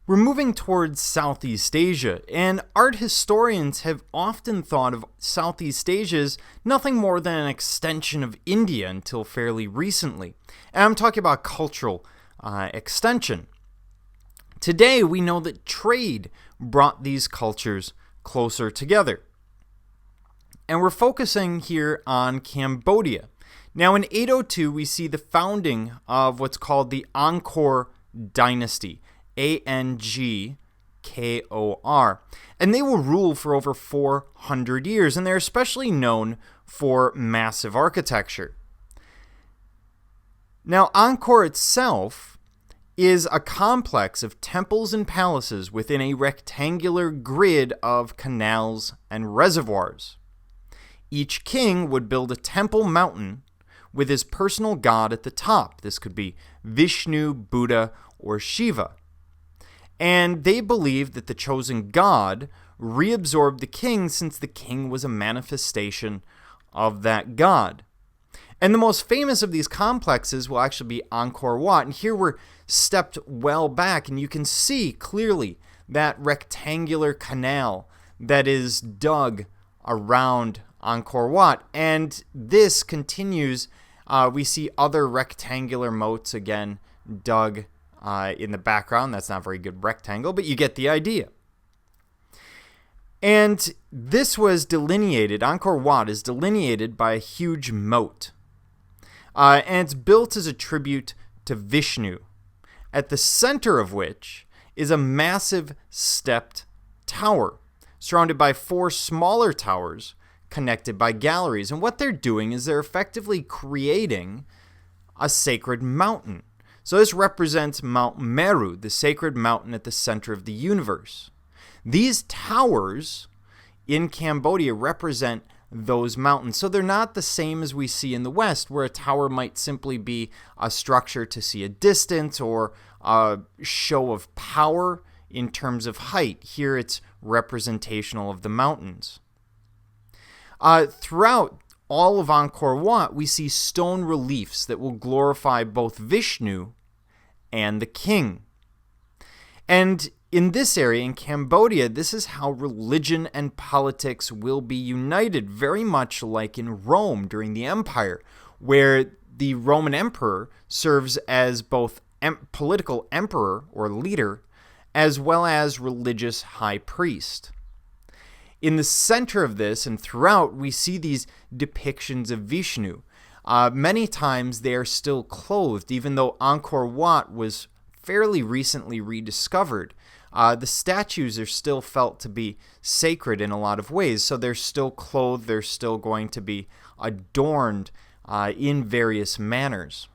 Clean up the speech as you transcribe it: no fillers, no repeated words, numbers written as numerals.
We're moving towards Southeast Asia, and art historians have often thought of Southeast Asia as nothing more than an extension of India until fairly recently. And I'm talking about cultural extension. Today, we know that trade brought these cultures closer together. And we're focusing here on Cambodia. Now, in 802, we see the founding of what's called the Angkor dynasty. Angkor. And they will rule for over 400 years, and they're especially known for massive architecture. Now, Angkor itself is a complex of temples and palaces within a rectangular grid of canals and reservoirs. Each king would build a temple mountain with his personal god at the top. This could be Vishnu, Buddha, or Shiva. And they believed that the chosen god reabsorbed the king since the king was a manifestation of that god. And the most famous of these complexes will actually be Angkor Wat. And here we're stepped well back, and you can see clearly that rectangular canal that is dug around Angkor Wat. And this continues. We see other rectangular moats again dug in the background. That's not a very good rectangle, but you get the idea. And this was delineated, Angkor Wat is delineated by a huge moat. And it's built as a tribute to Vishnu, at the center of which is a massive stepped tower, surrounded by 4 smaller towers connected by galleries. And what they're doing is they're effectively creating a sacred mountain. So this represents Mount Meru, the sacred mountain at the center of the universe. These towers in Cambodia represent those mountains. So they're not the same as we see in the West, where a tower might simply be a structure to see a distance or a show of power in terms of height. Here it's representational of the mountains. Throughout all of Angkor Wat, we see stone reliefs that will glorify both Vishnu and the king. And in this area, in Cambodia, this is how religion and politics will be united, very much like in Rome during the empire, where the Roman emperor serves as both political emperor or leader, as well as religious high priest. In the center of this and throughout, we see these depictions of Vishnu. Many times they are still clothed, even though Angkor Wat was fairly recently rediscovered. The statues are still felt to be sacred in a lot of ways, so they're still clothed, they're still going to be adorned in various manners.